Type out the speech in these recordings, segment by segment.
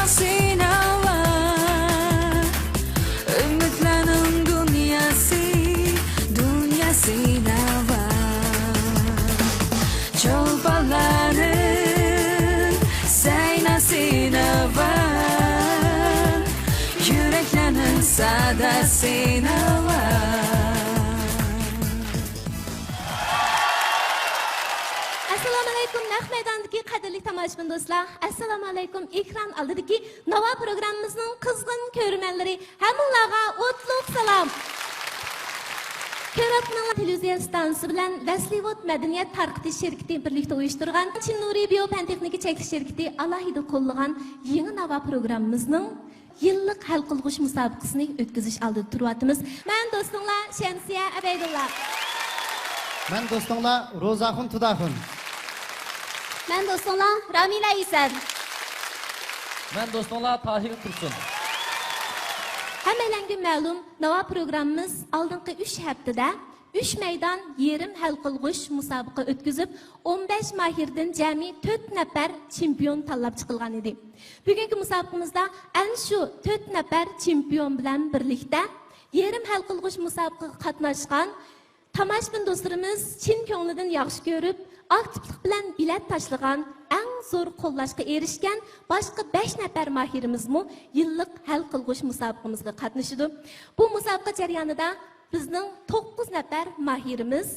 sinava. Ümitlerin dünyası sinava. Çolpaların sayna sinava. Yüreklerin sada sinava. Assalomu alaykum, naq maydondagi qadrli tomoshabin do'stlar. Assalomu alaykum, ekran oldidagi Nova programmamizning qizg'in ko'rmanlari. Hammalarga o'tliq salom. Ko'rapning televiziya stansiyasi bilan Vaslivot madaniyat tarqitish shirkati birlikda uyushtirgan Chin Nuriy biopantexnika cheklanish shirkati alohida qo'llagan yangi Nova programmamizning yillik hal qilg'ish musobaqasini o'tkazish oldida turyapmiz. Men do'stinglar Shamsiya Abaydulla. Men do'stinglar Ro'zaxun Tudaxun. Men do'stinglar Ramila Isan. Men do'stinglar Tahir Tursun. Hammalarga ma'lum, Nova programmamiz oldingi 3 haftada 3 maydon yerim hal qilg'ish musobaqa o'tkazib, 15 mahirdan jami 4 nafar chempion tanlab chiqilgan edi. Bugungi musobaqamizda ana shu 4 nafar chempion bilan birlikda yerim hal qilg'ish musobaqaga qatnashgan tomoshabin do'stlarimiz chin ko'nglidan yaxshi ko'rib, aktivlik bilan bilet tashlagan, eng zo'r qo'llashga erishgan boshqa 5 nafar mahirimizmi yillik hal qilg'ish musobaqamizga qatnashdi. Bu musobaqa jarayonida bizning 9 nafar mahirimiz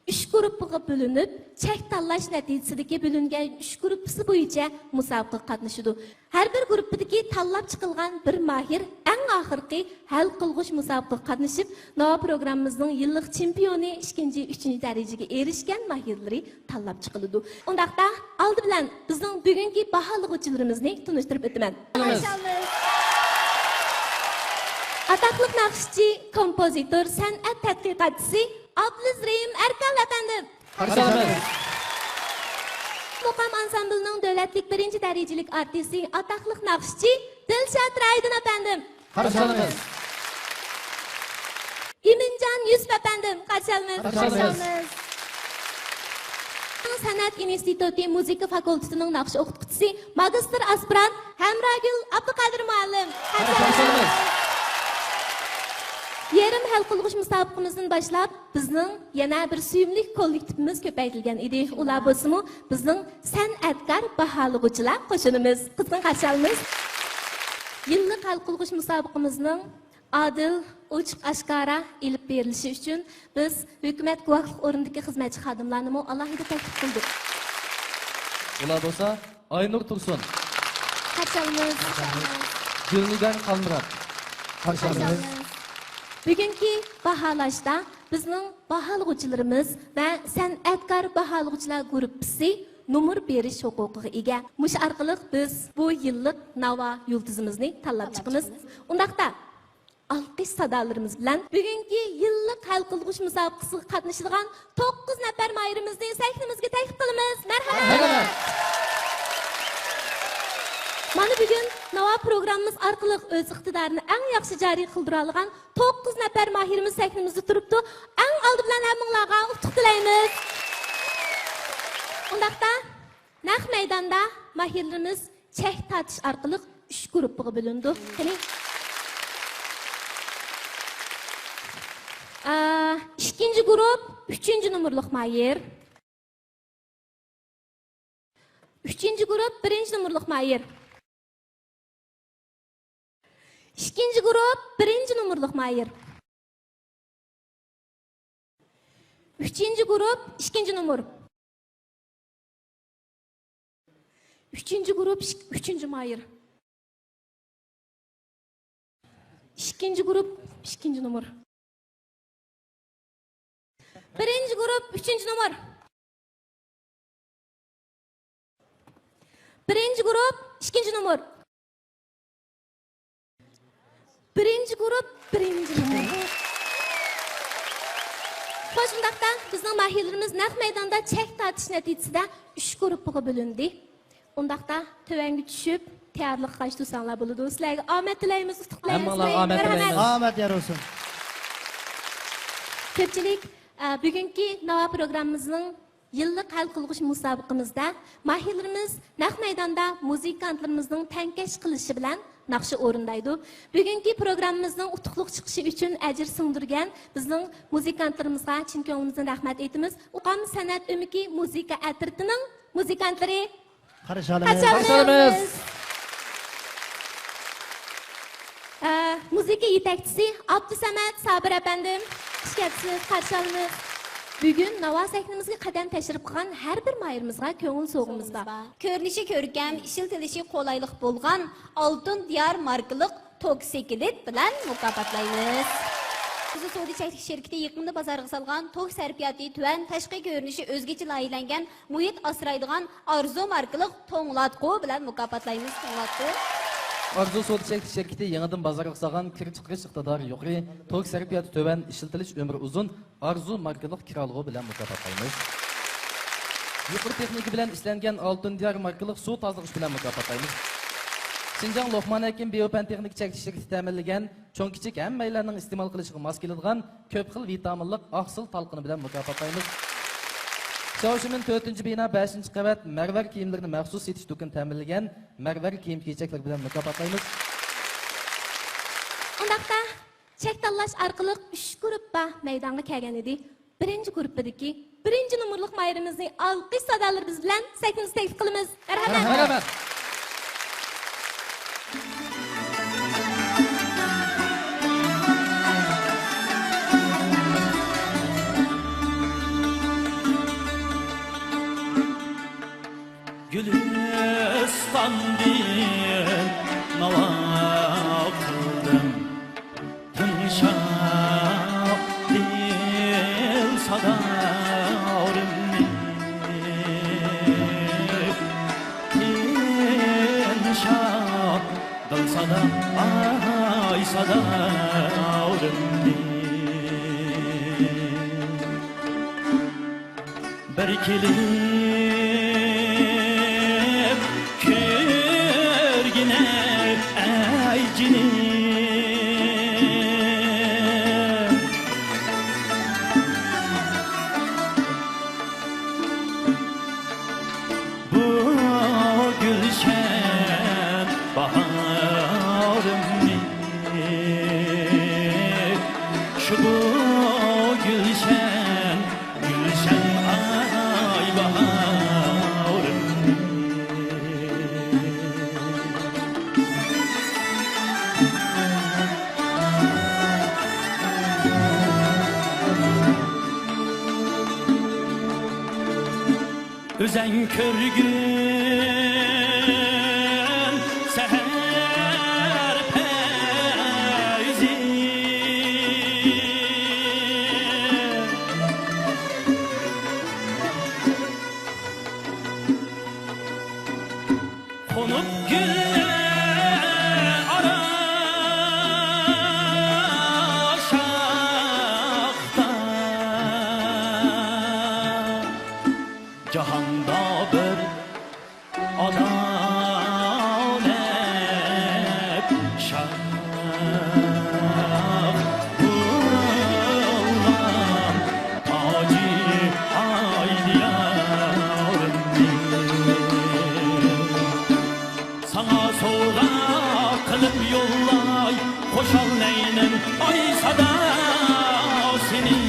3 guruhga bo'linib, chek tanlash natijasidagi bo'lingan 3 guruhi bo'yicha musobaqaga qatnashdi. Har bir guruhdagi tanlab chiqilgan bir mahir eng oxirgi hal qilg'ish musobaqaga qatnashib, Nova programmamizning yillik chempioni 2-3 darajaga erishgan mahirlari tanlab chiqildi. Undaqda oldi bilan bizning bugungi baholag'uvchilarimizni tanishtirib o'taman. Ataqli naqshchi, kompozitor, san'at tadqiqotchisi Abdulazim Erkal efendim. Qarşılamız. Muqam ansamblining davlatlik 1-darajalik artisti, ataqli naqshchi Dilshod Raydin efendim. Qarşılamız. Iminjon Yusuf efendim. Qarşılamız. San'at instituti muzika fakultetining naqsh o'qituvchisi, magistr aspirant Hamragul Abduqodir muallim. Qarşılamız. Yerim hal qilg'ish musobaqamizdan boshlab bizning yana bir suyumli kollektivimiz ko'paytirilgan edi. Ular bo'lsa-mu bizning san'atkor baholag'uvchilar qo'shinimiz. Qizg'in qarshi olamiz. Yillik hal qilg'ish musobaqamizning adil, ochiq, oshkora ilib berilishi uchun biz hukumat guvohlik o'rnidagi xizmatchi xodimlarni alohida taklif qildik. Ular bo'lsa Aynur Tursun, Qarshi olamiz. Gulnigar Qalmirat. Qarshi olamiz. Bugungi baholashda bizning baholag'uvchilarimiz va san'atkor baholag'uvchilar guruhi numar berish huquqiga ega. Mush orqali biz bu yillik Nova yulduzimizni tanlab chiqamiz. Undaqda alqish sadolarimiz bilan bugungi yillik hal qilg'ish musobaqasiga qatnashadigan 9 nafar mahirimizni sahnamizga taklif qilamiz. Marhamat. Mana bugun Nova programmamiz orqali o'z iqtidorini eng yaxshi joriy qildira olgan 9 nafar mahirimiz sahnamizda turibdi. Eng oldi bilan hammalarga utuq tilaymiz. Undaqda naq maydonda mahirlarimiz chek tortish orqali 3 guruhga bo'lindi. Qani ikkinchi guruh 3-numurlik mahir. 3-guruh 1-numurlik mahir. İkinci grup 1-numurlik mahir. 3-cü grup 2-ci numur. 3-cü grup 3-cü mahir. 2-ci grup 2-ci numur. 1-ci grup 3-cü numur. 1-ci grup 2-ci numur. 1-ci grup 1-ci numur. Xo'sh, undaqda bizning mahirlarimiz naq maydonda chek tortish natijasida 3 guruhga bo'lindi. Undaqda tövanga tushib, tayyorlik qilishsanglar bo'ladi. Sizlarga omad tilaymiz, utuq tilaymiz. Hammalarga omad tilaymiz. Omad yor olsun. Ko'pchilik bugungi Nova programmamizning yıllık hal qılğış musabaqamızda mahirlərimiz naq maydanda muzikantlarımızın tənkeş qilishi bilan naqşı o'rindaydi. Bugungi programmamızın utuqluq chiqishi uchun ajr singdirgan bizning muzikantlarimizga chin ko'nglimizdan rahmat aytamiz. Uqam san'at umiki muzika atritining muzikantlari Qarshi olamiz. qarshi olamiz. Muzika yetakchisi Abdusamat Sabir apandim. Xushkepsiz, qarshi olamiz. Bugun Navo sahnimizga qadam tashrif qilgan har bir mayirimizga ko'ngil so'g'imiz bor. Ko'rinishi ko'rkam, ishiltilishi qolaylik bo'lgan Oltin Diyar markalik Toksiklet bilan mukofotlaymiz. Bizi Saudi çəklik şirkəti yaqında bazarga salgan tok sərfiyyatı tüvən, tashqi ko'rinishi o'zgacha loyihalangan, muhit asraydigan Arzu markalik To'nglatqu bilan mukofotlaymiz. To'nglatqu. Arzu Soda Çəklik şirkəti yenidən bazarga salgan kirib chiqish iqtidori yuqori, tok sarfiyatı tövən, ishiltilish ömrü uzun Arzu markalik kiralığı bilan mukofotlaymiz. Yuqori texnika bilan ishlangan Oltin Diyar markalik suv tozalash bilan mukofotlaymiz. Şinjan Loqman Hakim Biopan Texnik Çəkiliş şirkəti təminləgən, çoğ kiçik həmməylərinin iste'mol qilishiga mos keladigan ko'p xil vitaminlik oqsil talqini bilan mukofotlaymiz. Şavşimin 4-cü bina 5-ci qavat Marvar kiyimlərini məxsus setiş do'koni ta'minlagan Marvar kiyim-kechaklar bilan mukofotlaymiz. Undaqda chek tanlash orqali 3 guruhga maydonga kelgan edi. Birinchi guruhdagi birinchi nomerlik mayirimizni alqish sadolari biz bilan sahnimizga taklif qilamiz. Marhamat. Marhamat. Gülistan diye nava kıldım, tınşak değil sadarımni, tınşak değil sadarımni. Berkeli özen körgün seher peyzi konup güller araşakta cahanda bir adam hep şah Ulan tacı aydiyarım sana soğuğa kılıp yollay koşal neynim ay sada seni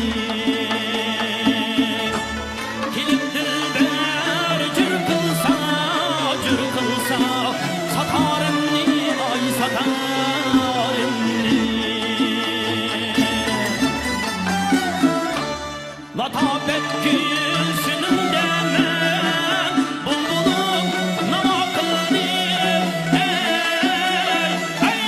Latafet gülsünün demen bulbulum namakılni hey hey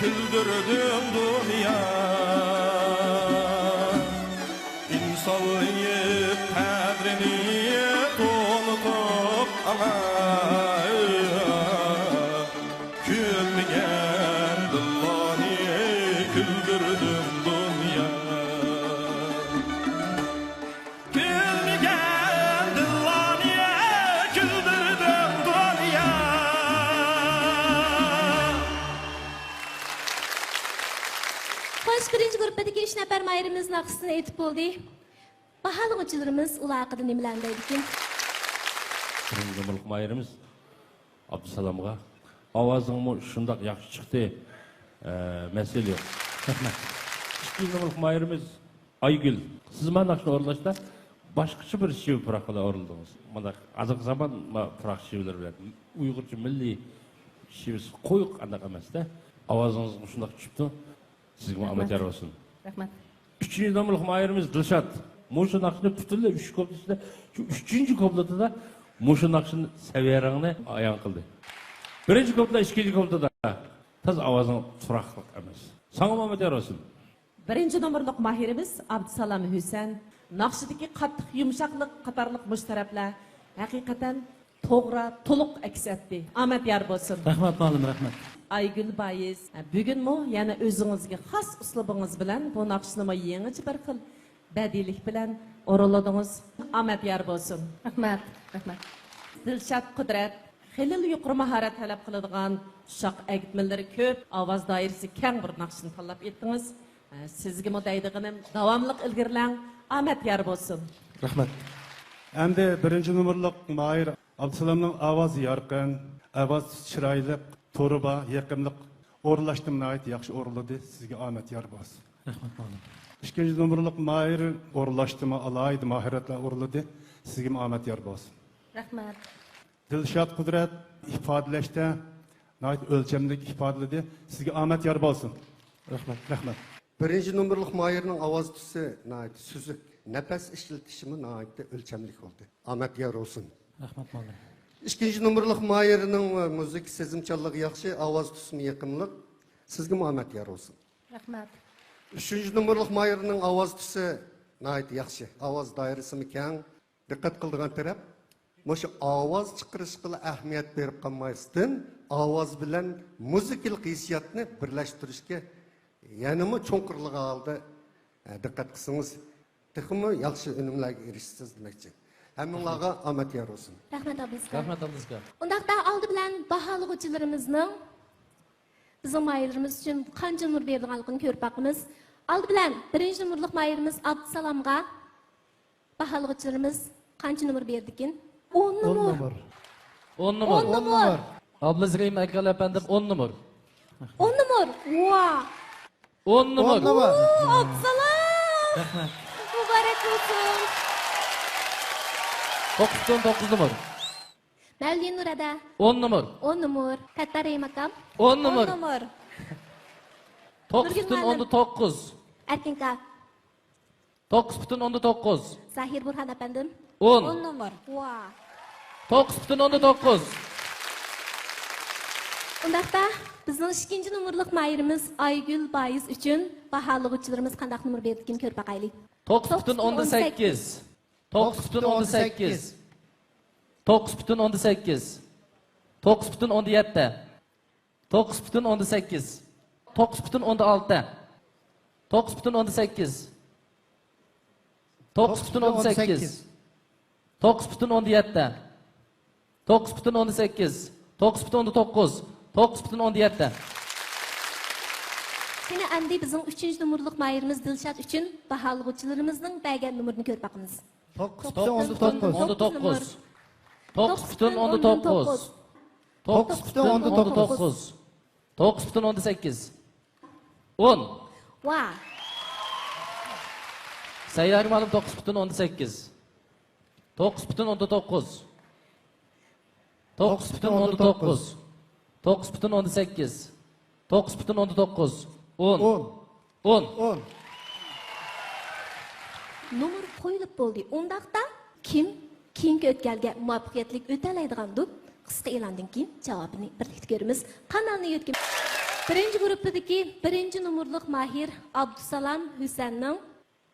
güldürdüm dünya. İnsanlık kadrini unutup ama gülmeyen dillani güldürdüm dünya. Gülmeyen dillani güldürdüm dünya. Xo'sh, birinchi guruhdagi 3 nafar mayirimiz naqsini aytib bo'ldik. Baholovchilarimiz ular haqida nimalarni deydi ekan? Birinci numaralık mayırımız Abdüsalam'a. Avazın şundak yaxşı çıktı. Mesele yok. İkinci numaralık mayırımız Aygül. Siz bana nakşına orlaşta başkaçı bir şivi pırakıla oruldunuz. Bana azık zaman pırak şiviler verdim. Uygurcu milli şivisi koyuk andak emez de. Avazınız şundak çıktı. Sizin Ahmet Yar olsun. Rahmat. Üçüncü numaralık mayırımız Dilşat. Muşu nakşını tutuldu. Üç koplusunda. Şu üçüncü kopluda da Muşu nakşını seviyeranını ayan kıldı. Birinci kopluda, ikinci kopluda taz avazın turaklık emez. Sana Ahmet Yar olsun. Birinci numaralık mahirimiz Abdüsalam Hüseyin. Nakşideki qattiq yumuşaqlıq qatarlıq müştaraflar hakikaten to'g'ri, to'liq aks etdi. Ahmet Yar bo'lsin. Rahmat ma'lum, rahmat. Aygül Bayiz, bugunmi yana o'zingizga xos uslubingiz bilan bu naqshni yangicha bir xil badiiylik bilan o'rinladingiz. Ahmet Yar bo'lsin. Rahmat. Rahmat. Dilshod Qudrat, xilil yuqori mahorat talab qiladigan shoq agitmalari ko'p, ovoz doirasi keng bir naqshni tanlab etdingiz. Sizga deydiganim davomli ilgirlang. Ahmet Yar bo'lsin. Rahmat. Endi birinchi numaralık Mahir Abdüsalam'ın avazı yarqın, avaz chiroyli, to'riba, yaqinliq o'rinlashtirmani ayt yaxshi o'rinladi. Sizga Ahmet Yar bo'lsin. Rahmat ma'lum. İkinci numaralık Mahir o'rinlashtirma alaydi, mahiratla o'rinladi. Sizga Ahmet Yar bo'lsin. Rahmat. Dilshod Qudrat ifodalashda nayt o'lchamlik ifodaladi. Sizga Ahmet Yar bo'lsin. Rahmat. Rahmat. Birinci numaralık Mahir'nin avaz tüsü nayt süzük, nefes işletişimi nayt ölçemlik oldu. Ahmet Yar olsun. Rahmat ma'lum. İkinci numaralık Mahir'nin müzik sezimçallığı yaxşı, avaz tüsünü yakınlık. Sizge Ahmet Yar olsun. Rahmat. Üçüncü numaralık Mahir'nin avaz tüsü nayt yaxşı, avaz dairesi mi keng, dikkat kıldığın taraf. Moşu avaz çıkırışkılı ahmiyet verip kalmayısın, avaz bilen müzikil hissiyatını birleştirişke yanımı çoğunkurluğa aldı. Dikkat kısınız. Tıkımı yaxşı önümlerge erişsiz demekçi. Heminlağa Ahmet Yar olsun. Rahmat Abduzga. Rahmat Abduzga. Undaqda oldi bilan baholovchilarimizning bizning mayirimiz uchun qancha nur berganligini ko'rib boqamiz. Oldi bilan birinchi numurliq mayirimiz Abdusalamga baholovchilarimiz qancha nur berdi ekan? 10 numur. 10 numar. 10 numur. Abduzrahim Akral efendim 10 numar. 10 numur. Wow. 10 numar. 10 numar. Abdusalam. Muborak bo'lsin. 9 numar. Mavlin Nurada 10 numar. 10 numur. Katta Rahim akam 10 numar. 10 numar. 9.9. Erkinka 9.9. Zahir Burhan efendim 10. 10 numar. Wow. 9.9. Undaqda bizning ikkinchi numurliq mayirimiz Aygül Bayiz uchun baholovchilarimiz qanday numur berdi ekan ko'rib boqaylik. 9.18. 9.18. 9.18. 9.17. 9.18. 9.16. 9.18. 9.18. 9.17. 9.18. 9.19. 9.17. Yine endi bizning 3 numurliq mayirimiz Dilshod uchun baholovchilarimizning bergan numurini ko'rib boqamiz. 9.19. 9.19. 9.19. 9.19. 9.18. 10. Wow. Sayar malum 9.18. 9.19. 9.19. 9.18. 9.19. 10. 10. 10. Numur qo'yilib bo'ldi. Undaqda kim keyingi o'tkalga muvaffaqiyatli o'talaydigan deb qisqa e'londan keyin javobini birlikda ko'ramiz. Kanalni yo'tgan Birinci gruppidagi birinci numurluq mahir Abdusalam Hüseyinning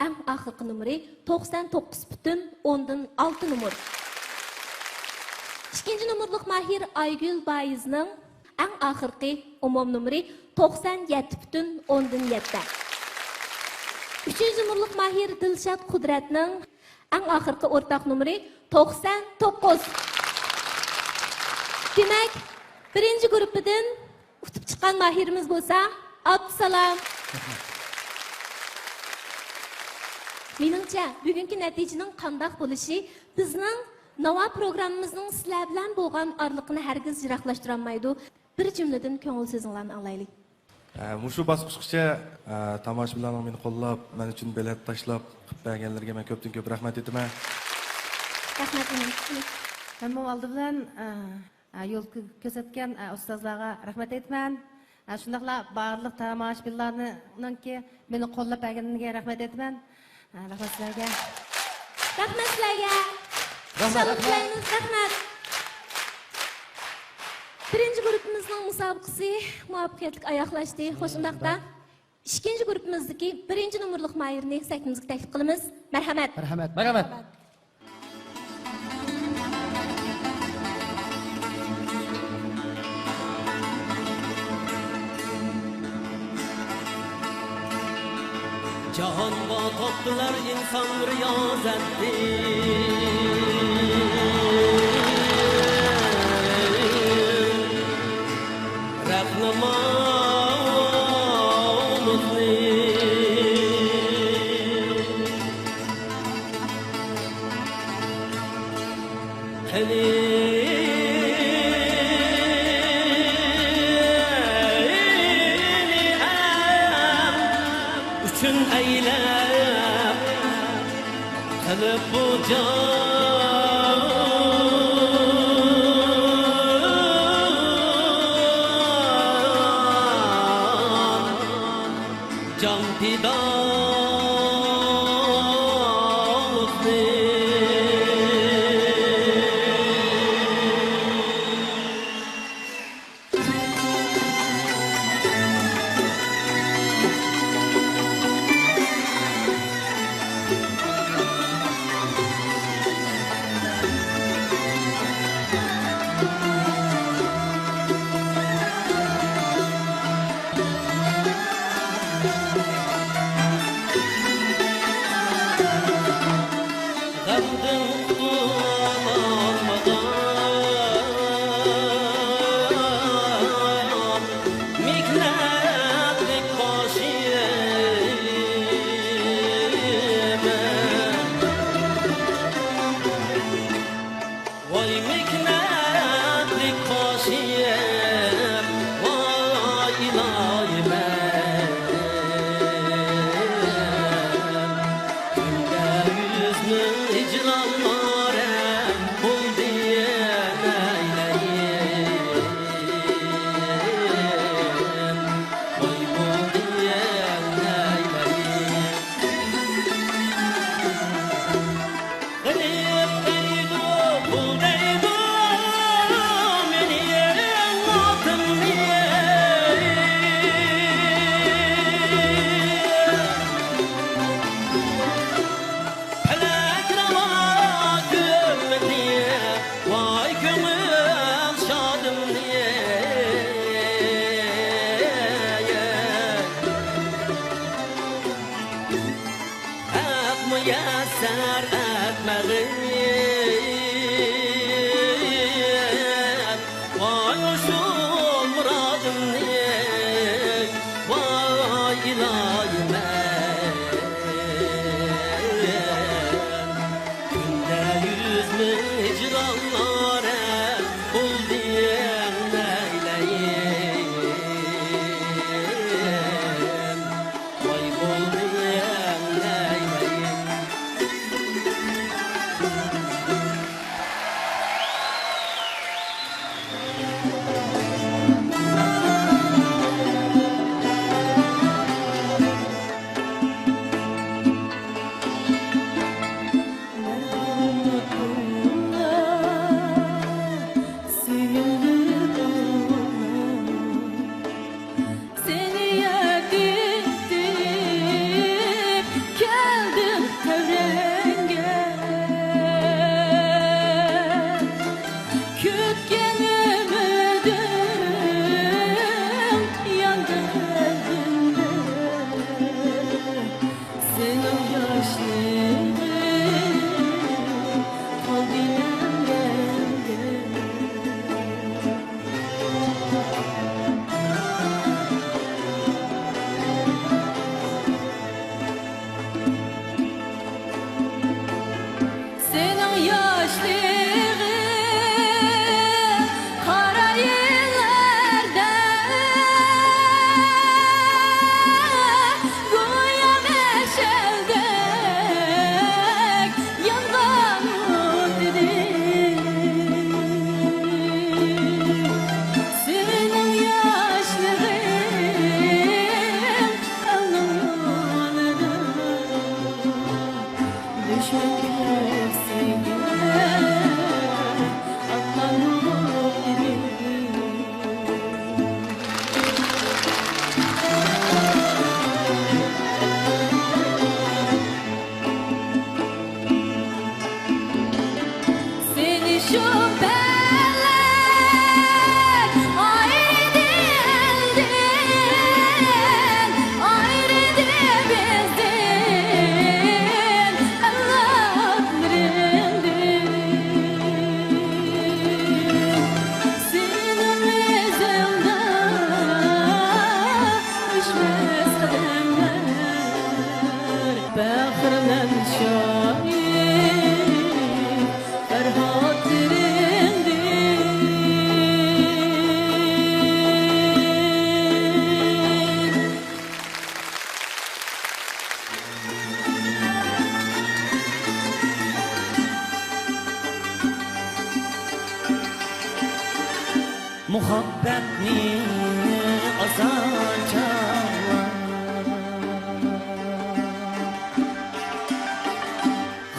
eng oxirgi numeri 99,6 numur. İkinci numurluq mahir Aygül Bayizning eng oxirgi umum numeri 97,7. Üçüncü numurluq mahir Dilshad Qudratning eng oxirgi o'rtaq numeri 99. Demak, birinci gruppidan o'tib chiqqan mahirimiz bo'lsa, Abdusalam. Meningcha, bugungi natijaning qanday bo'lishi bizning nova programmamizning sizlar bilan bo'lgan orliqni hargiz yiroqlashtira olmaydi. Bir jumladan ko'ngil so'zinglarni anglaylik. Mushu bosqichgacha tomoshabinlarning meni qo'llab, men uchun bilet tashlab, qilib berganlarga men ko'pdan ko'p rahmat aytaman. Rahmat. Hamma oldi bilan yo'l ko'rsatgan ustozlarga rahmat aytaman. Shundaqla barliq tomoshabinlarningki meni qo'llab berganiga rahmat aytaman. Rahmat sizlarga. Rahmat sizlarga. Rahmat. Birinci grupimizning musobaqasi muvaffaqiyatli oyoqlashdi. Xo'shundaqda ikkinchi grupimizdagi birinchi numurliq mahirni sahnimizga taklif qilamiz. Marhamat. Marhamat. Jahonga topdilar inson riyozatni. Üçün eylep kılıp bu can fidanlıktı.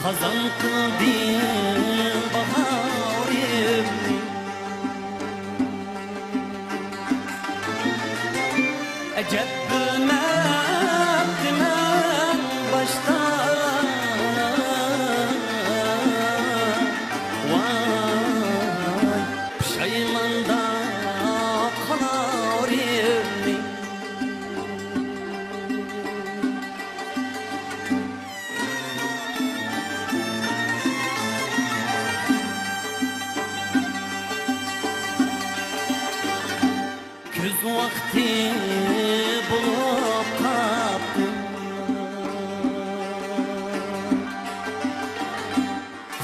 Hazan kıldın baharımni Ecep bilmektim en başta Vay pişaymanda kalarımni Küz vakti bulup kaptım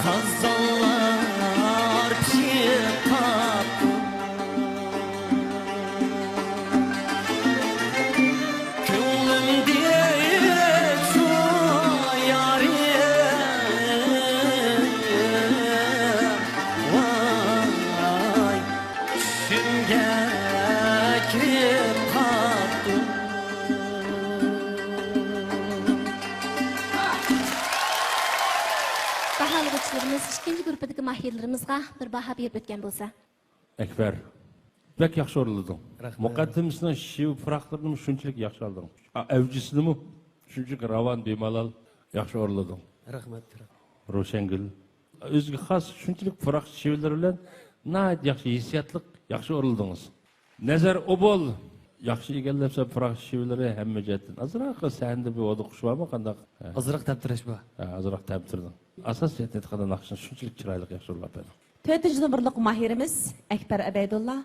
Kazanlar pişip kaptım Gönlüm direk şu yarim Vay düşümge kirip kaptım Bahalıqçılarımız ikinci grupdagi mahirlarimizga bir baha berib o'tgan bo'lsa. Ekber. Bek yaxshi o'rlading. Muqaddimasining shiv fıraqlarini shunchalik yaxshi olding. Avjisini shunchalik ravon bemalol yaxshi o'rlading. Rahmat. Roshangul. O'ziga xos shunchalik fıraq shivlar bilan nayt yaxshi hissiyatliq yaxshi o'rladingiz. Nazar obol yaxshi egallabsa fıraq shivlari hamma jihatdan. Azroq senda bu o'di xushvami qandaq? Azroq tabtirish bu. Azroq tabtirding. Asosiyatni qilgan naqshni shunchalik chiroyli yaxshi o'rlab berdi. 4-numurluq mahirimiz Akbar Abaydullah.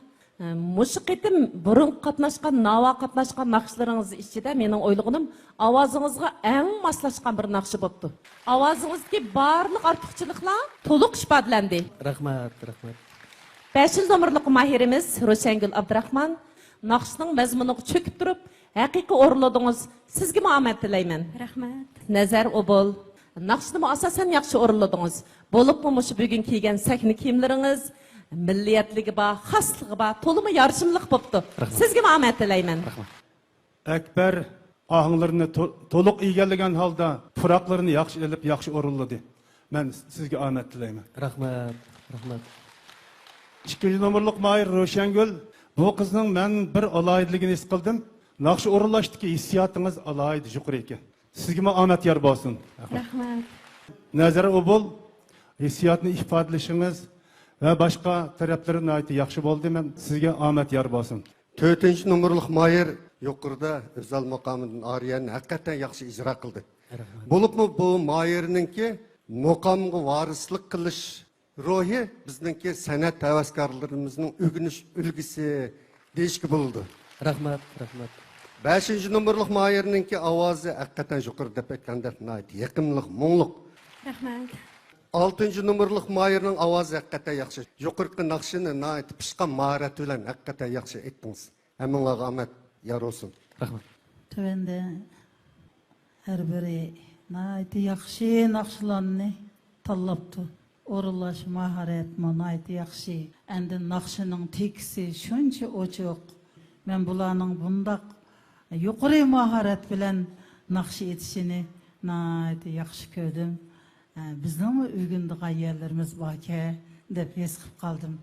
Muшу qitim burun qatnaşqan, nava qatnaşqan naqshlaringiz ichida mening o'ylig'im ovozingizga eng moslashgan bir naqshi bo'pti. Ovozingizdagi barliq ortiqchiliklar to'liq ifodalandi. Rahmat. 5-numurluq mahirimiz Roshangul Abdurahmon. Naqshning mazmuniga cho'kib turib, haqiqiy o'rladingiz. Sizga omad tilayman. Rahmat. Nazar obol. Naqshni asosan yaxshi o'rladingiz. Bo'libmi shu bugun kiygan sakni kiyimlaringiz milliyatligi bor, xosligi bor, to'limi yarishimliq bo'pti. Sizga omad tilayman. Akbar ahinglarini to'liq egallagan holda fıraqlarini yaxshi ilib, yaxshi o'rinladi. Men sizga omad tilayman. Rahmat. 2 numurluq Mahir Roshangul, bu qizning men bir aloyidligini his qildim. Naqsh o'rinlashdagi hissiyotingiz aloyid yuqori ekan. Sizga omad yor bo'lsin. Rahmat. Nazar obol hissiyotni ifodalashingiz va boshqa taraflarni aytib yaxshi bo'ldi. Men sizga omad yor bo'lsin. 4-numurluq Mahir yuqorida o'zal maqomidan Ariyani haqiqatan yaxshi ijro qildi. Bo'libmi bu Mahirninki maqomga varislik qilish ruhi bizningki san'at havaskorlarimizning o'g'inish ulgisi deyishga bo'ldi. Rahmat. 5-numurluq Mahirninki ovozi haqiqatan yuqori deb aytganda yaqimliq, mo'ngliq. Rahmat. 6-numurluq Mahirning ovozi haqiqatan yaxshi. Yuqorqi naqshini pishqan mahorat bilan haqiqatan yaxshi aytdingiz. Hammaga omad yor bo'lsin. Rahmat. Tövende her biri naiti yaxshi naqshlarni tanlaptı. Orulaş maharet naiti yaxshi. Endi naqshining tekisi shuncha ochiq. Men bularning bundaq yuqori maharet bilan naqshi etishini naiti yaxshi ko'rdim. Bizning o'gindigan yerlarimiz borki deb his qilib qoldim.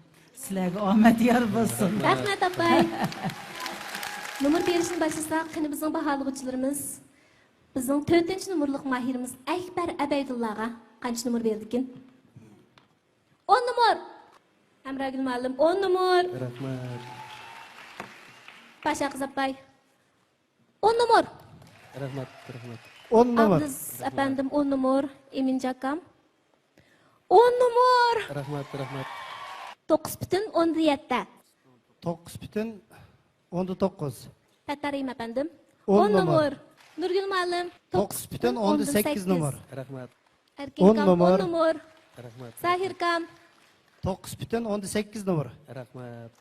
Sizlarga omad yor bo'lsin. Rahmat apay. Numar berishni boshlasak, qani bizning baholig'chilarimiz bizning 4-numurluq mahirimiz Akbar Abaydullahga qancha numar berdikin? 10 numar. Amragul muallim 10 numar. Rahmat. Pasha qiz apay 10 numar. Rahmat. 10 numar. Abduz apandim 10 numar. Emin jakam 10 numar. Rahmat. 9,17. 9,19. Tatarim apandim 10 10 numar. Nurgul muallim 9,18 numar. Rahmat. Erkin kam 10 numar. numar. Rahmat. Sahir kam 9,18 numar. Rahmat.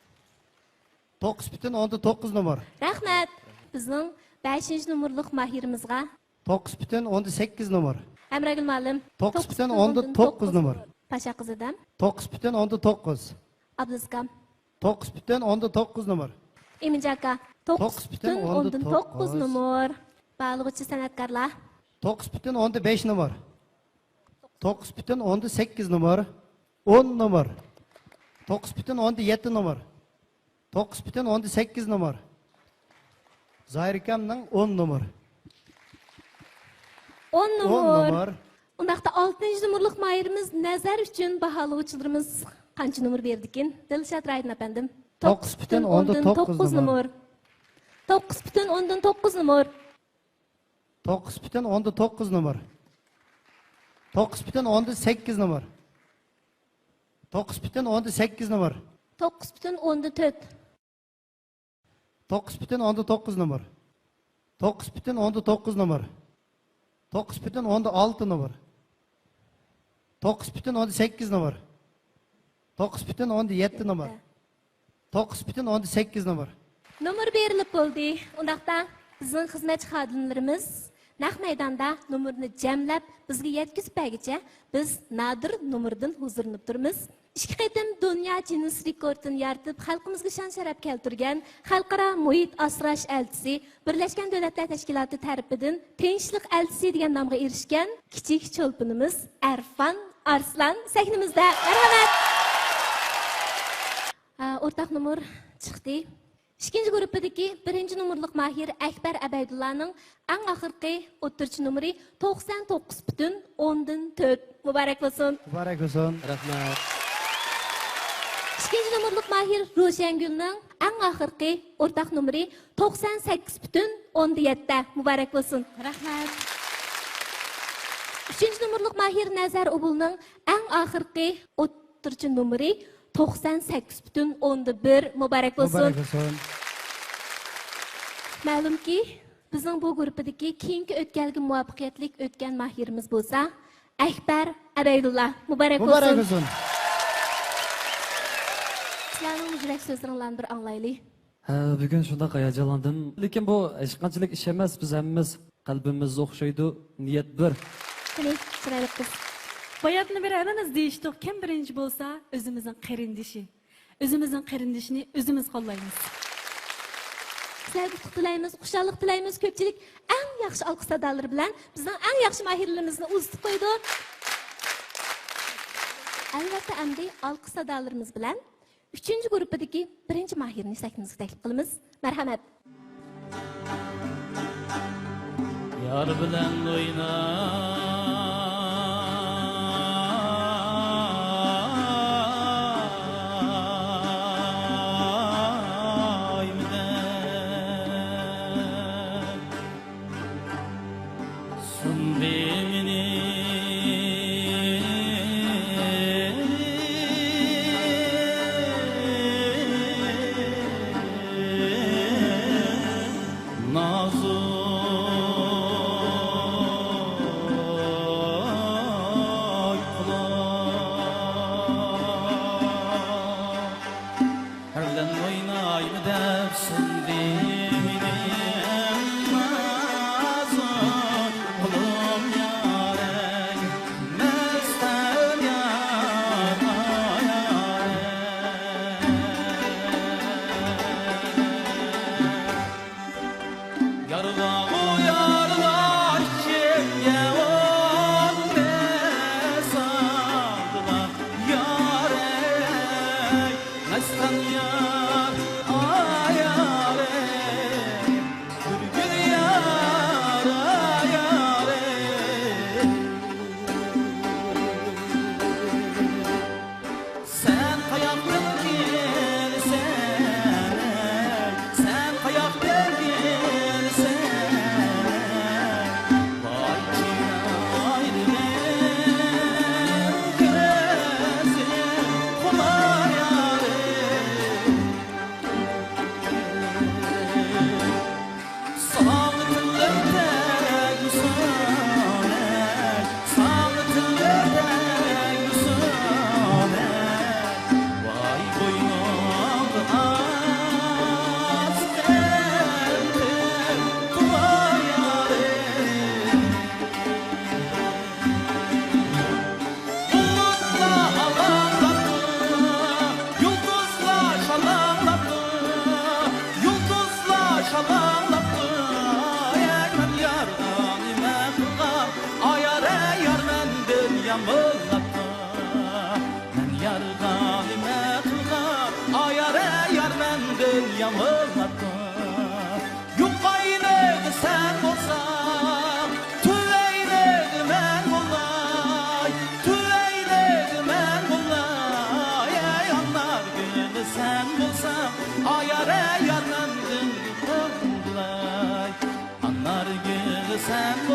9,19 numar. Rahmat. Bizning 5-numurluq mahirimizga 9,18 numar. Amragul muallim 9,19 numar. Pasha qizidan 9,19. Abduzkam 9,19 numar. Eminjaka 9,19 numar. Balıqçı sanatkarlar 9,5 numar. 9,8 numara. 10 numara. 9,7 numara. 9,8 numara. Zahirikamning 10 numara. 10 10 numara. numara. Undaqda 6 numurluq mahirimiz nazar üçün bahalovchilarimiz qancha numur berdi ekan? Dilshod Raydin efendim. 9,9 numur. 9,9 numur. 9,9 numara. 9,8 numara. 9,8 numara. 9,4. 9,9 numara. 9,9 numara. 9,6 numara. 9,8 numara. 9,7 numara. 9,8 numara. Numur berilib bo'ldi. Undaqda bizning xizmatchi xodimlarimiz naq maydonda numurni jamlab bizga yetkazib bergicha biz nadir numurdan huzurlanib turmiz. İki qitim dunyo Guinness rekordini yaratib xalqimizga shon sharaf keltirgan xalqaro muhit asrash elchisi Birlashgan Davlatlar Tashkiloti tarafidan tinchlik elchisi degan nomga erishgan kichik cho'lpinimiz Arfan Arslan sahnimizda. Marhamat. O'rtaq numur chiqdi. İkinci gruppidagi birinchi numurliq mahir Akbar Abaydullaning eng oxirgi o'ttirchi numuri 99,4. Muborak bo'lsin. Muborak bo'lsin. Rahmat. İkinci numurluq mahir Ro'shangulning eng oxirgi o'rtaq numuri 98,7. Muborak bo'lsin. Rahmat. Üçüncü numurluq mahir Nazar Obulning eng oxirgi o'ttirchi numuri 98,1. Muborak bo'lsin. Muborak bo'lsin. Ma'lumki, bizning bu guruhdagi keyingi o'tkalga muvaffaqiyatli o'tgan mahirimiz bo'lsa, Akbar Abaydullah. Muborak bo'lsin. Muborak bo'lsin. Sizlarning yurak so'zlaringlarni bir anglaylik. Bugun shunday hayajonlandim. Lekin bu hech qanchalik ish emas, biz hammamiz qalbimiz o'xshaydi, niyat bir. Qani, chiroyli qiz. Bayatını bir aranız deyiştik. Kim birinci bolsa özümüzün qerindişi. Özümüzün qerindişini özümüz qollaymiz. Sizlarga qutlaymiz, xushalik tilaymiz. Ko'pchilik eng yaxshi olqish sadolari bilan bizning eng yaxshi mahirlarimizni uzitib qo'ydi. Albatta, endi olqish sadolarimiz bilan 3-guruhdagi birinchi mahirni sahnimizga taklif qilamiz. Marhamat. Yar bilan o'yna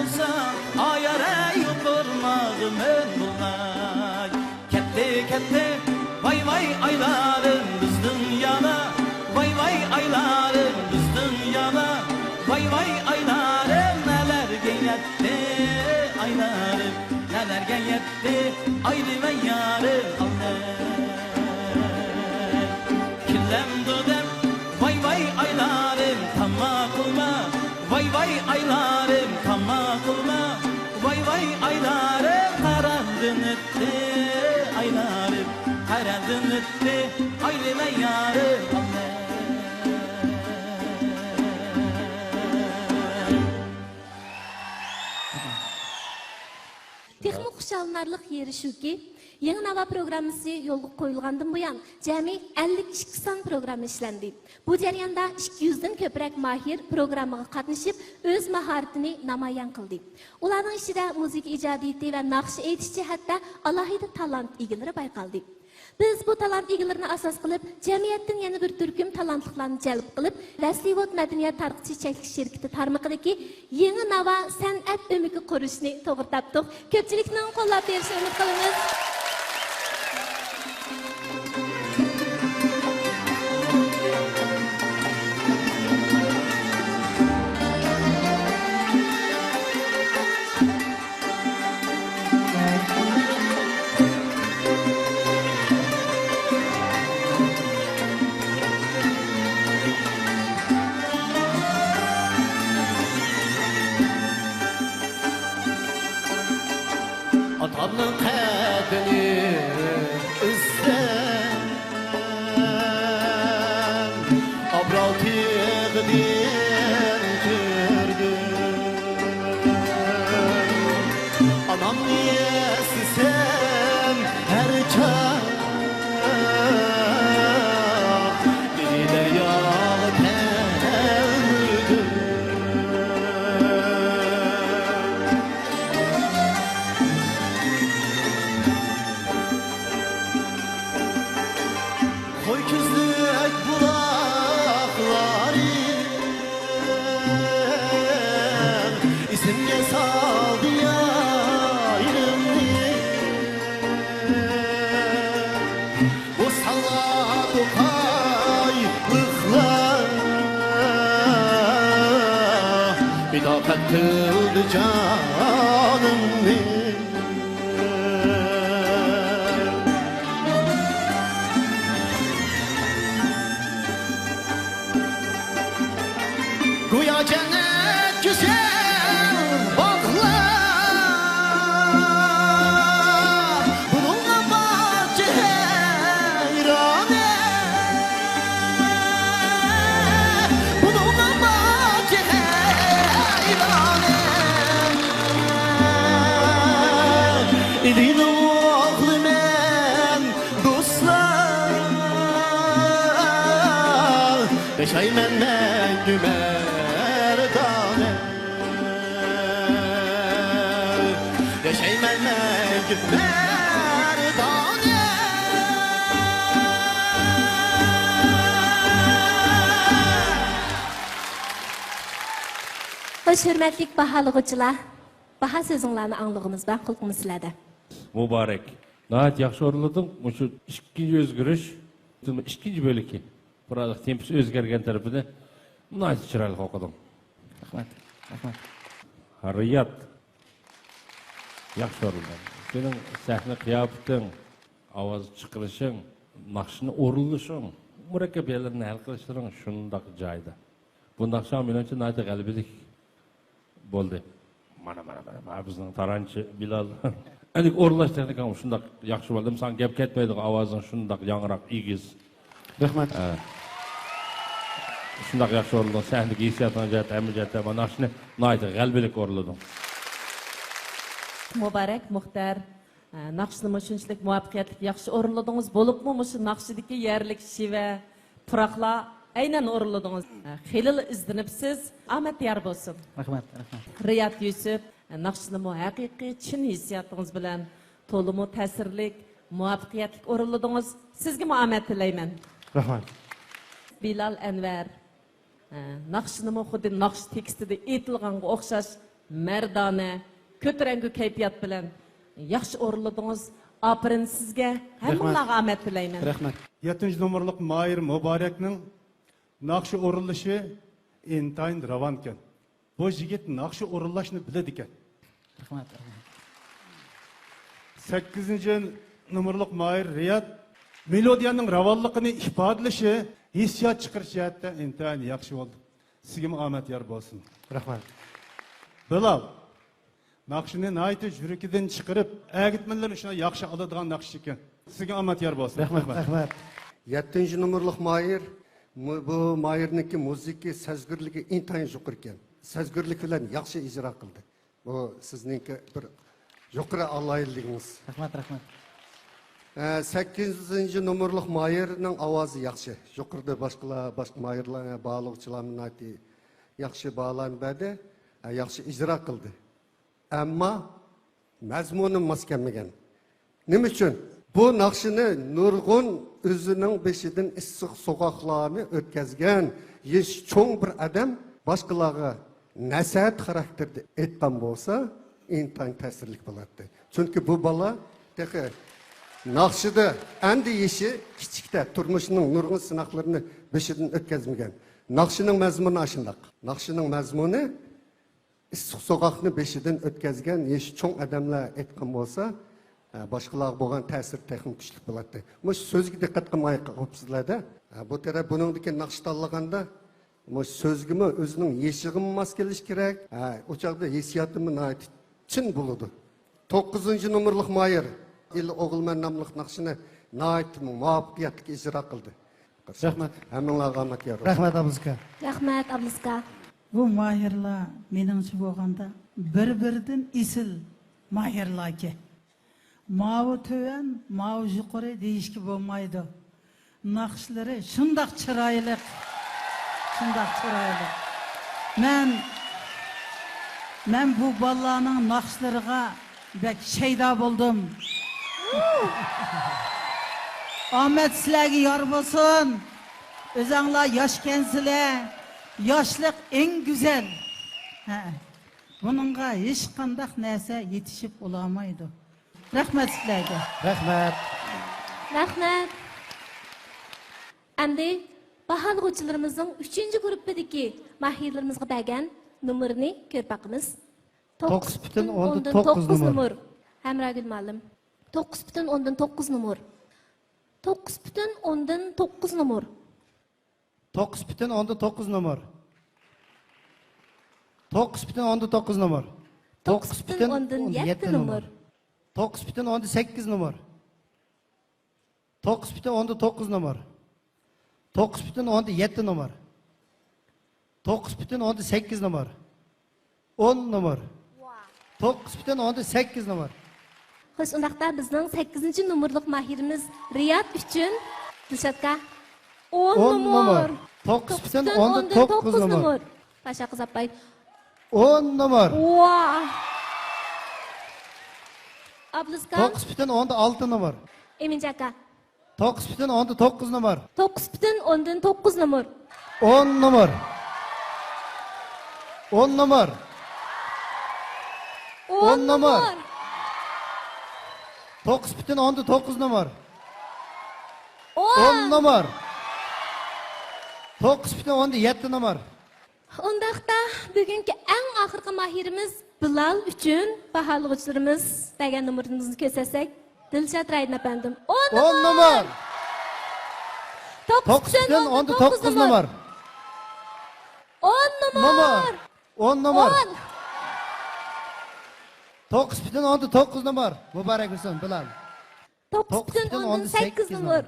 bolsa ayara yo'qurmag'im bulay ketdi ketdi vay vay aylarım biz dünyada vay vay aylarım biz dünyada vay vay aylarım nelerge yetti aylarım nelerge yetti ayrı ve yarım Killem dudem vay vay aylarım tamma kılma vay vay aylarım tamma kılma vay vay aylarım karandın etti aylarım karandın etti ayrı ve yarım Texmi xuşalınarlıq yeri şuki, Yeni Nava programması yolga qoyulgandan buyan cəmi 52 san programı işlendi. Bu jarayonda 200'den köprək mahir programıga qatnaşıp öz maharetini namayan qıldı. Ularning içinde müzik icadiyeti ve naqşı aytish jihatda alohida talant egalari bayqaldı. Biz bu talant egalarini asas qilib, jamiyatdan yana bir turkum talantlilarni jalb qilib, Raslivot madaniyat tarqitish cheklik şirkati tarmog'idagi Yeni Nava san'at o'migi qurishni to'g'ri topdik. Ko'pchilikning qo'llab berishini umid qilamiz. Atamın kadını üstten Abral tığdın kırdı Anam niyesi sen her çağ Dililer yağı temürdü Koy küzlük bulakları İsimge saldı yayrımı Bu sallat o kaylıklar Bir takat kıldı canımı Güya cennet güzel bağlar Bununla bahçe heyrane Bununla bahçe heyrane İlin oğlu men dostlar Beşay men gümerdane Yaşay men gümerdane Hoş hürmetlik bahalıqçılar, baha sözünlerini anlığımız var, qılqımız sizlərdə. Mübarek. Nəhayət yaxşı orladın. Şu ikinci özgürüş, ikinci bölükü. Burada tempisi özgergen tarafını nəhayət çıraylı oqudum. Rahmat, rahmat. Riyad. Yaxşı orladın. Senin sahne kıyafetin, avaz çıkırışın, nakşını oruluşun, mürekkep yerlerini hal kılışların şundaki cayda. Bundak şam yönetici nəhayət qalbilik boldu. Mana bizning taranchi Bilal. Alik o'rlash texnikam shundoq yaxshi bo'ldi. San gap ketmaydi, ovozing shundoq yangroq, egiz. Rahmat. Shundoq yaxshi o'rlading. Sahnaga hissiyotdan jihatdan, hamma jihatdan mana shuni nayt qalbilik o'rlading. Mübarek muhtar, naqshni shunchalik muvaffaqiyatli yaxshi o'rinladingiz. Bo'libmi shu naqshidagi yerlik shiva, puroqlar aynan o'rinladingiz. Xilil izlanibsiz. Omad yor bo'lsin. Rahmat, rahmat. Riyad Yusuf, naqshni haqiqiy chin hissiyotingiz bilan to'liq ta'sirlik, muvaffaqiyatli o'rinladingiz. Sizga omad tilayman. Rahmat. Bilal Anvar, naqshni xuddi naqsh tekstida aytilganga o'xshash mardona, ko'tarangu kayfiyat bilan yaxshi o'rinladingiz. Aferin sizga. Hammalarga omad tilayman. Rahmat. 7 numurluq Mahir Mubarakning naqshi o'rinlashi intayin ravon ekan. Bu yigit naqshi o'rinlashni biladi ekan. Rahmat. 8 numurluq Mahir Riyad melodiyaning ravonligini ifodalashi, hissiyot chiqarish jihatda intayin yaxshi bo'ldi. Sizga omad yor bo'lsin. Rahmat. Bilal, naqshini nayt yuragidan chiqarib, agitmanlar shuna yaxshi oladigan naqsh ekan. Sizga omad yor bo'lsin. Rahmat. 7 numurluq Mahir, bu Mahirniki muziki sezgirligi intayin yuqori ekan. Sezgirlik bilan yaxshi ijro qildi. Bu sizningki bir yuqori alayligingiz. Rahmat. 8 numurluq Mahirning ovozi yaxshi. Yuqorida boshqa Mahirlar, bağlıqchilarning aytdi, yaxshi bağlanmadi, yaxshi ijro qildi. Ammo mazmuni mos kelmagan. Nima uchun? Bu naqshini nurg'un o'zining beshidan issiq so'qoqlarni o'tkazgan yesh cho'ng bir odam boshqalarga nasihat xarakterda aytgan bo'lsa, intayin ta'sirli bo'ladi. Chunki bu bola naqshida endi yeshi kichikda turmushining nurg'un sinoqlarini beshidan o'tkazmagan. Naqshining mazmuni shundoq. Naqshining mazmuni issiq so'qoqni beshidan o'tkazgan yesh cho'ng odamlar aytgan bo'lsa, boshqalarga bo'lgan ta'sir texnik kuchli bo'ladi. Bu so'zga diqqat qilmay qo'yibsizlarda. Bu taraf buningdagi naqsh tanlaganda, bu so'zgimi o'zining yeshig'imi mos kelish kerak. O chaqda hissiyotimi chin bo'ladi. 9 numurluq Mahir O'g'ilman nomli naqshini muvaffaqiyatli ijro qildi. Rahmat. Hammalarga omad yor. Rahmat Abduska. Rahmat Abduska. Bu mahirlar meningcha bo'lganda bir-biridan isil mahirlar ki. Mavi töven, mavi yuqori deyishki bo'lmaydi. Naqshlari shundoq chiroyli. Men bu bolalarning naqshlariga bek shayda bo'ldim. Ahmet sizlarga yor bo'lsin. O'zinglar yoshkansizlar. Yoshlik eng go'zal. Buningga hech qanday narsa yetishib olamaydi. Rahmat sizlarga. Rahmat. Endi baholg'uvchilarimizning 3-guruhdagi mahirlarimizga bergan nomerini ko'rib boqamiz. 9.9 nomer. Hamragul muallim. 9.9 nomer. 9.9 nomer. 9.9 nomer. 9.9 nomer. 9.7 nomer. 9.8 nomer. 9.9 nomer. 9.7 nomer. 9.8 nomer. 10 nomer. 9.8 nomer. Xo'sh, undaqda bizning 8-nomerlik mahirimiz Riyad uchun Dilshodga 10 nomer. 9.9 nomer. Pasha Qizapay 10 nomer. Wow. Abduska 9.6 nomer. Eminjaka 9.9 nomer. 9.9 nomer. 10 nomer. 10 nomer. 10 nomer. 9.9 nomer. 10 nomer. 9.7 nomer. Undaqda bugungi eng oxirgi mahirimiz Bilal uchun baholg'uvchilarimiz degan nomerimizni ko'rsasak, Dilshod Raydin apandim. 10 nomer. 9.9 nomer. 10 nomer. 10 nomer. 9.9 nomer. Muborak bo'lsin Bilal. 9.8 nomer.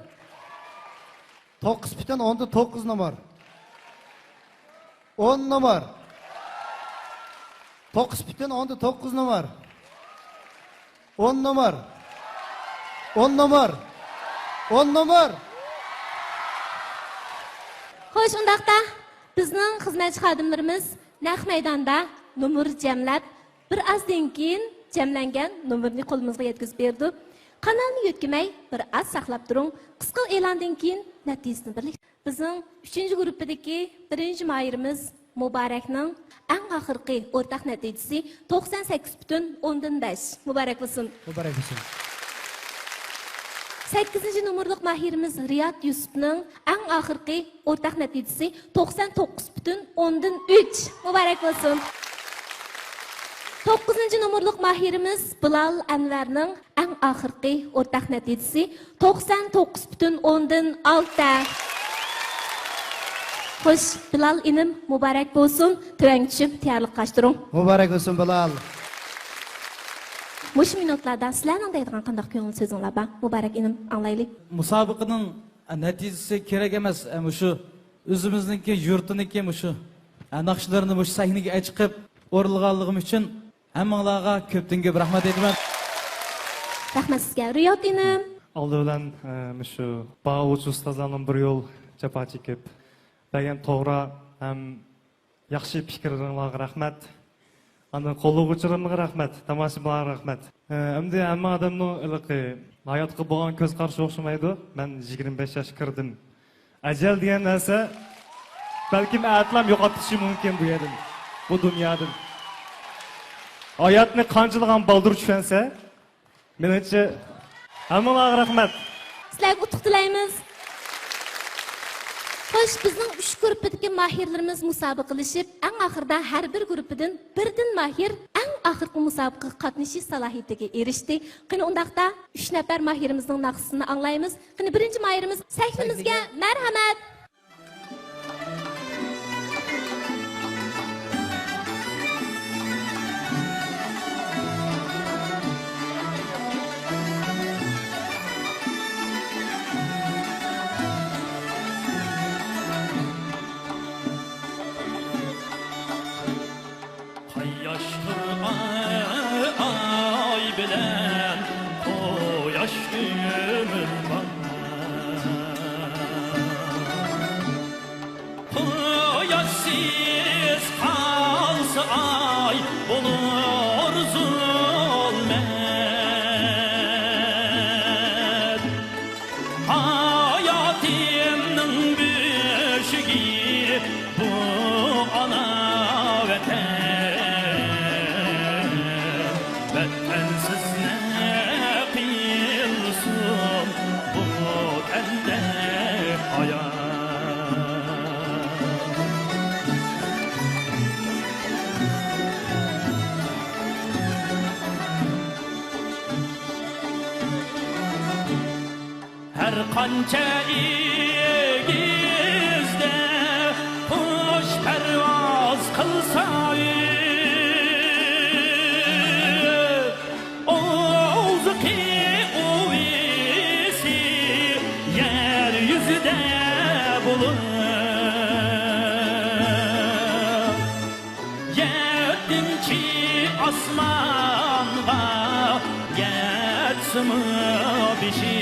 9.9 nomer. 10 nomer. 9.9 nomer. 10 nomer. 10 nomer. 10 nomer. Xo'sh, undaqda bizning xizmatchi xodimlarimiz naq maydonda nomer jamlab, bir ozdan keyin jamlangan nomerni qo'limizga yetkazib berdi. Kanalni yo'tkamay bir oz saqlab turing. Qisqa e'londan keyin natijasini birlik. Bizning 3-guruhdagi birinchi mahirimiz Mubarakning eng oxirgi o'rtaq natijasi 98,5. Mubarak bo'lsin. Mubarak bo'lsin. 8-numurluq mahirimiz Riyad Yusufning eng oxirgi o'rtaq natijasi 99,3. Mubarak bo'lsin. 9-numurluq mahirimiz Bilal Anvarning eng oxirgi o'rtaq natijasi 99,6. Xo'sh, Bilal inim muborak bo'lsin. Tuvang tushib tayyorlik qilishtiring. Muborak bo'lsin Bilal. Mush minutlarda sizlarning deydigan qanday ko'ngil so'zinglar bor? Muborak inim anglaylik. Musobaqaning natijasi kerak emas, shu o'zimizniki, yurtiniki shu naqshlarni bu sahnaga chiqib o'rilganligim uchun hammanglarga ko'pdan ko'p rahmat aytaman. Rahmat sizga, Riyod inim. Oldi bilan shu Ba'uch ustozlarning bir yo'l jafo chekib degan to'g'ri ham yaxshi fikrlaringizga rahmat. Andan qo'llovchilarimga rahmat, tomoshabinlarga rahmat. Endi hamma odamning iliqi hayotga bo'lgan ko'z qarashi o'xshamaydi. Men 25 yosh kirdim. Ajal degan narsa balkim atlam yo'qotishi mumkin bu yerdan, bu dunyodan. Hayotni qanchalagan baldur tushunsa, menimcha hammalarga rahmat. Sizlarga utuq tilaymiz. Xo'sh, bizning 3 guruhdagi mahirlarimiz musobaqalashib, eng oxirida har bir guruhdan birdan mahir eng oxirgi musobaqaga qatnashish salohiyatiga erishdi. Qani undaqda 3 nafar mahirimizning naqsini anglaymiz. Qani birinchi mahirimiz sahnamizga marhamat. Qancha egizda qush parvoz qilsa o'zi o'visi yer yuzida bo'lur yettinchi osmonga yetsimi beshi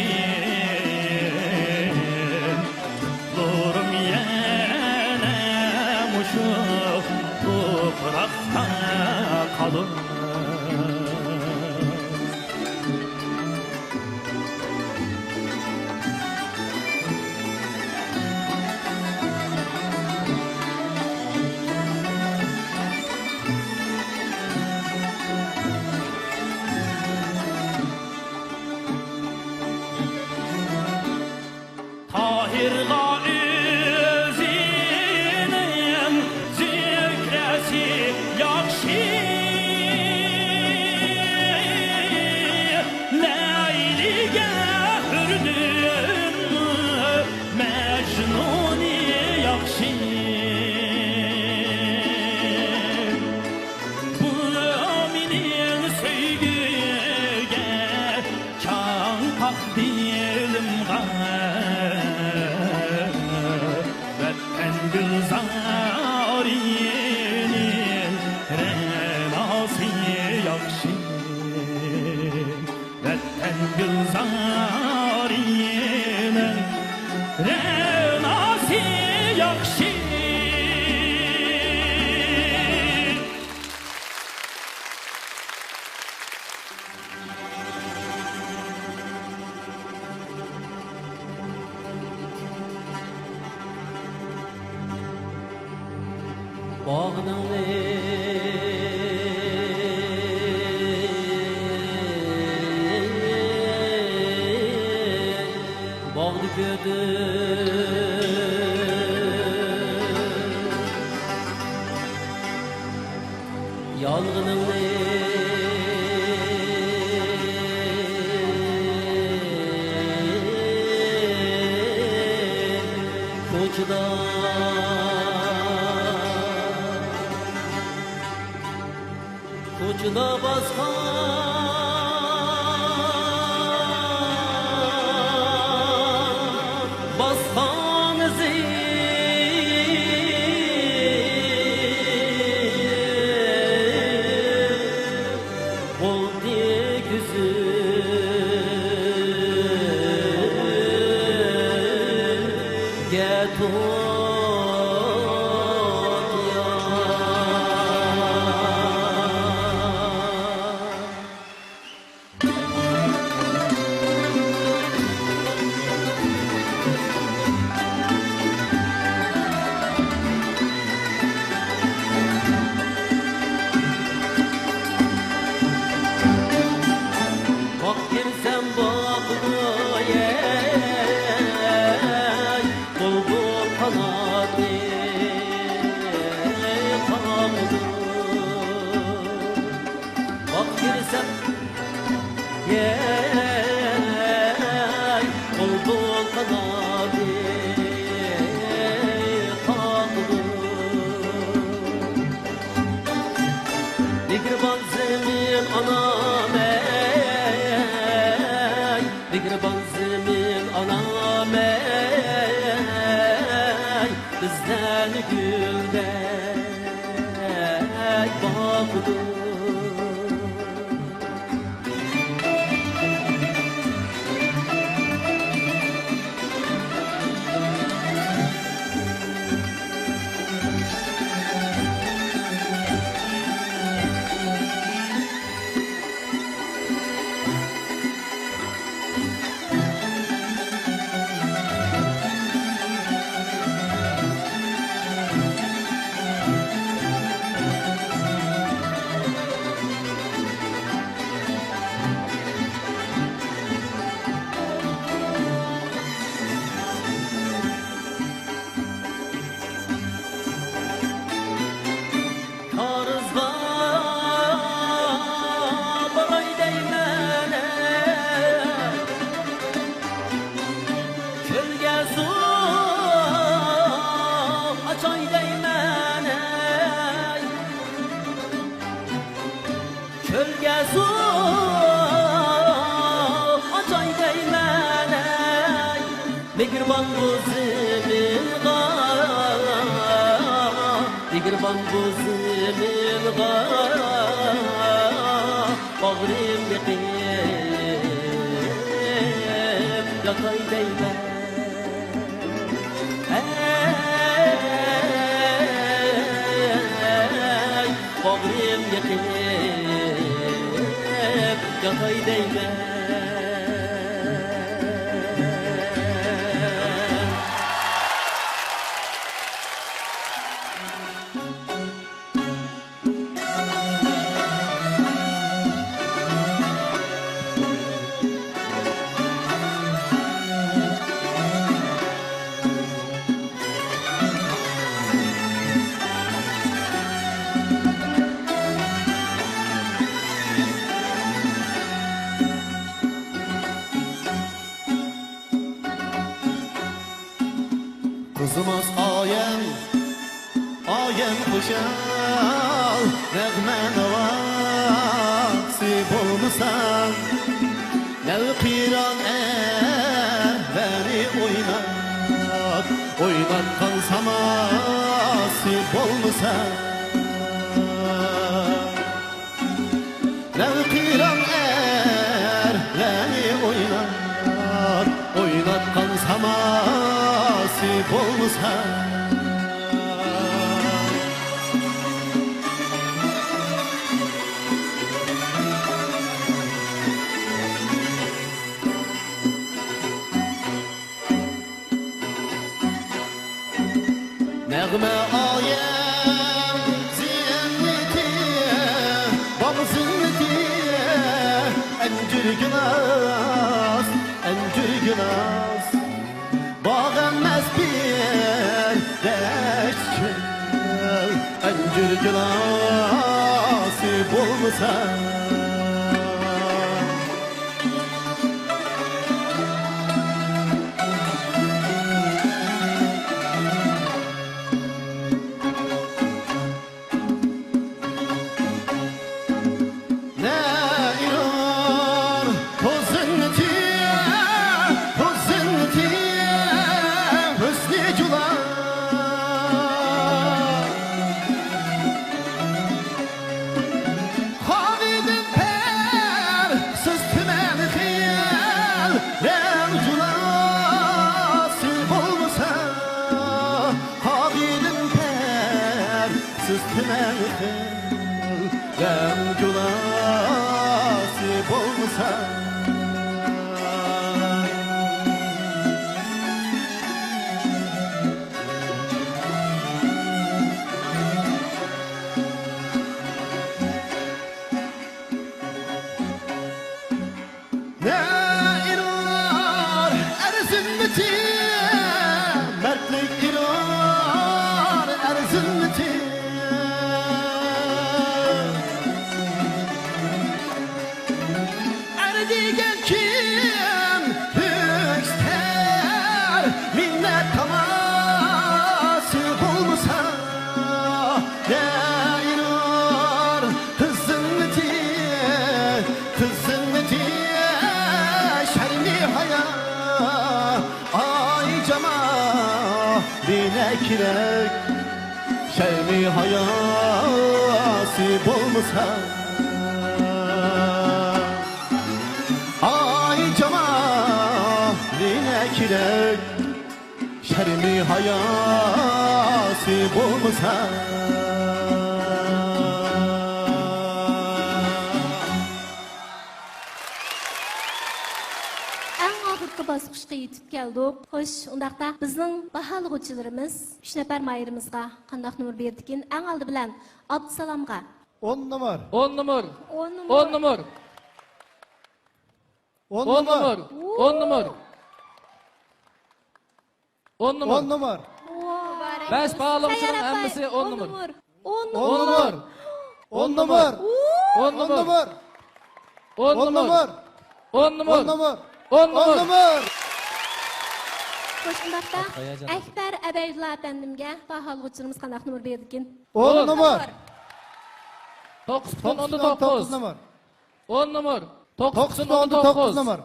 to'qroqda qolur Tahirga o'zining zikrasi yaxshi Bağlı yalgınını koçda baskan Mihriban buzimilga Mihriban buzimilga Bağrım yıkıp yatay değme Bağrım yıkıp yatay değme Kızımız ayem kuşal Nəğmən vasip olmuşsan Nevkiran beni oynat kalsam asip olmuşsan Nevkiran beni oynat kalsam asip olmuşsan Nəğmə ayem encür gilas Bağlanmaz bir deşkil Encür gilası bulmasa kirek Şermi hayası bulmasa Ay cemaline kirek Şermi hayası bulmasa Basqışqa yetib keldik. Xo'sh, undaqda bizning baholg'uvchilarimiz 3 nafar mayirimizga qandaq numar berdikin? Eng oldi bilan Abdusalomga 10 numar. 10 numar. 10 numar. 10 numar. 10 numar. 10 numar. 10 numar. 10 numar. Beş baholg'uvchilarning hammasi 10 numar. 10 numar. 10 numar. 10 numar. 10 numar. 10 numar. 10 numar. 10 numar. 10 numar. Xo'sh, undaqda Akbar Abaydulla efendimga baholg'uvchilarimiz qandaq numar berdikin? 10 numar. 9.9 numar. 10 numar. 9.9 numar.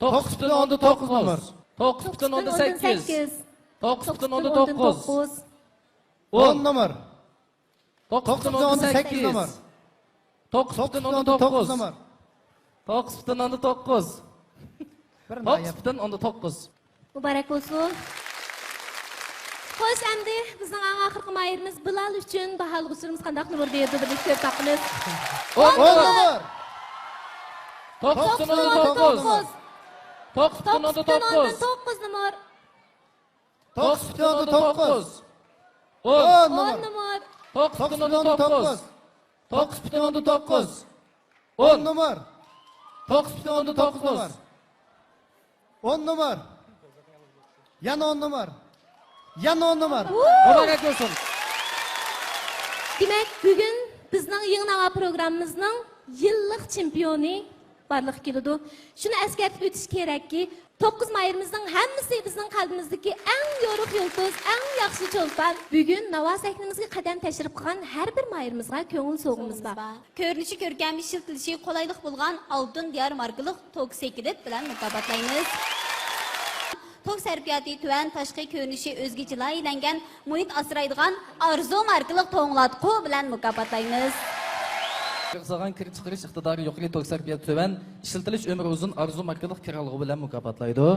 9.9 numar. 9.8. 9.9. 10 numar. 9.8 numar. 9.9 numar. 9.9. 9.9. Muborak bo'lsin. Xo'sh, endi bizning eng oxirgi mayirimiz Bilal uchun baholg'uvchilarimiz qandaq numar berdi deb ko'p taqimiz. 10 numar. 9.9. 9.9 numar. 9.9. 10 numar. 9.9. 9.9. 10 numar. 9.9 numar. 10 numar. Yana 10 numar. Yana 10 numar. Muborak bo'lsin. Demak, bugun bizning Yig'nava programmamizning yillik chempioni barliq keladi. Shuni eslatib o'tish kerakki, 9 mayirimizning hammasi bizning qalbimizdagi eng yorug' yulduz, eng yaxshi cho'lpan. Bugun Navo sahnimizga qadam tashrif qilgan har bir mayirimizga ko'ngil so'g'imiz bor. Ko'rinishi ko'rkam, ishiltilishi qulaylik bo'lgan Oltin Diyar markalik tok sekilit bilan mukofotlaymiz. Tok sarfiyati tuvan tashqi ko'rinishi o'zgachalar aylangan muhit asraydigan Arzu markalik to'nglatqu bilan mukofotlaymiz. Qirg'iziston kirib chiqarish iqtidori yuqori tok sarfiyati tuvan, ishlatilish umri uzun Arzu markalik kiraligi bilan mukofotlaydi.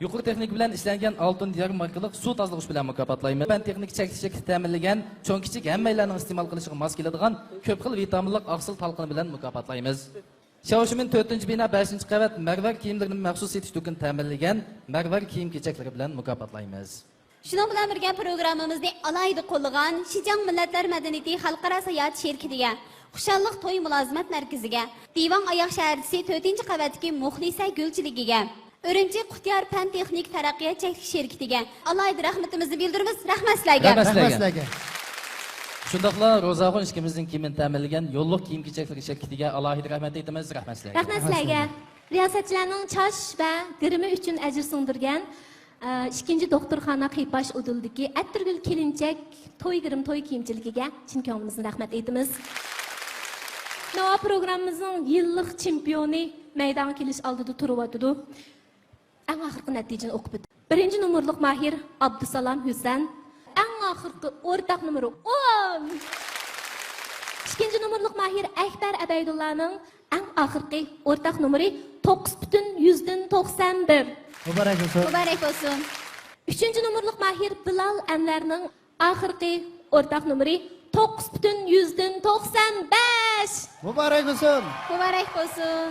Yuqori texnik bilan ishlangan Oltin Diyar markalik suv tozalash bilan mukofotlaymiz. Ben texnik chekishga ta'minlangan cho'ng kichik hammalarning iste'mol qilishiga mos keladigan ko'p xil vitaminlik oqsil talqini bilan mukofotlaymiz. Xiaoshimin 4-bino 5-qavat marvar kiyimlarini maxsus setish do'koni ta'minlagan marvar kiyim-kechaklari bilan mukofotlaymiz. Shuning bilan birga programmamizni alayda qo'llagan Xijang Millatlar Madaniyati xalqaro sayohat shirkatiga Xushalliq to'y mulozimat markaziga, Divan oyoq shaharchisi 4-qavatdagi Muxlisa Gulchiligiga, Urumchi Qutyar fan texnik taraqqiyot cheklik sherkitiga alohida rahmatimizni bildiramiz. Rahmat sizlarga. Rahmat sizlarga. Shundaqla Ro'zaxon ishkimizning kiyimini ta'minlagan yo'lliq kiyim-kechaklar sherkitiga alohida rahmat aytamiz. Rahmat sizlarga. Rahmat sizlarga. Riyosatchilarning chosh va girimi uchun ajr singdirgan 2-chi doktorxona Qipash udildagi Attirgul kelinchak to'y girim to'y kiyimchiligiga chin ko'nglimizdan rahmat aytamiz. Nova programmamizning yillik chempioni maydonga kelish oldida turibdi. Eng oxirgi natijani o'qib o'tdi. 1-nomerlik Mahir Abdusalom Husan, eng oxirgi o'rtaq nomeri 10. 2-nomerlik Mahir Akbar Abaydullaning eng oxirgi o'rtaq nomeri 9.91. Muborak bo'lsin. Muborak bo'lsin. 3-nomerlik Mahir Bilal Anlarning oxirgi o'rtaq nomeri 9.195. Muborak bo'lsin. Muborak bo'lsin.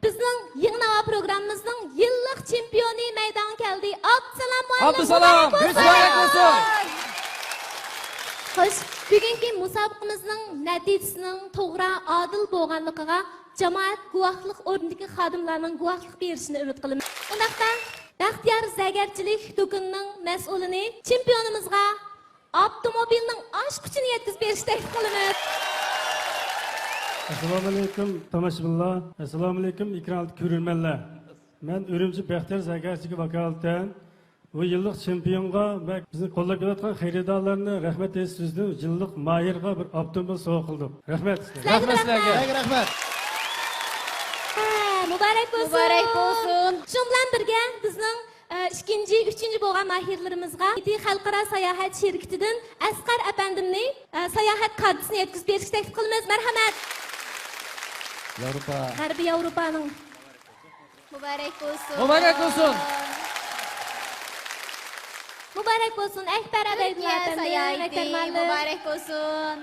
Bizning yangi Nova programmamizning yillik chempioni maydonga keldi. Abdusalom muallim. Abdusalom, muborak bo'lsin. Xo'sh, bugungi musobaqamizning natijasining to'g'ri, adil bo'lganligiga jamoat guvohlik o'rnidagi xodimlarning guvohlik berishini umid qilaman. Undaqda Baxtiyor zagarchilik do'konining mas'ulini chempionimizga avtomobilning ochqichini yetkazib berishni taklif qilaman. Assalomu alaykum tomoshabinlar. Assalomu alaykum ekran ko'ruvchilar. Men Urumchi Baxtiyor zagarchilik vakolatan bu yillik chempionga va bizni qo'llab kelayotgan xaridorlarni rahmat aytish so'zini yillik Mahirga bir avtomobil sovg'a qildim. Rahmat sizlarga. Rahmat sizlarga. Rahmat. Muborak bo'lsin. Muborak bo'lsin. Shu bilan birga bizning 2-chi, 3-chi bo'lgan mahirlarimizga xalqaro sayohat shirkatidan Asqar apandimning sayohat kartasini yetkazib berishni taklif qilamiz. Marhamat. Yevropa. G'arbiy Yevropaning. Muborak bo'lsin. Muborak bo'lsin. Muborak bo'lsin. Akbar Abaydulla apandi. Muborak bo'lsin.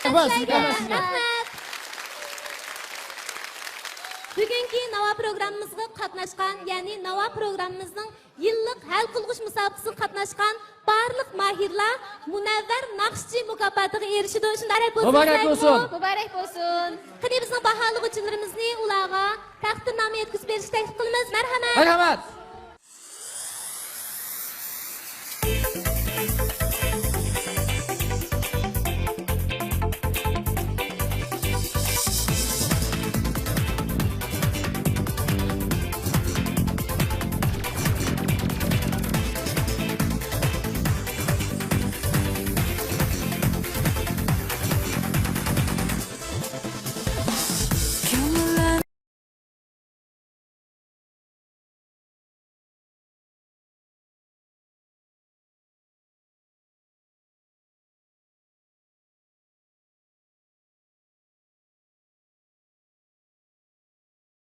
Rahmat. Bugungi Nova programmamizga qatnashgan, ya'ni Nova programmamizning yillik hal qilg'ish musobaqasiga qatnashgan barliq mahirlar Munavvar Naqshchi mukofotiga erishdi. Shunday bo'lsin. Muborak bo'lsin. Muborak bo'lsin. Qani bizning baholug'uchilarimizni ularga taqdirnoma yetkazib berishni taklif qilamiz. Marhamat. Marhamat.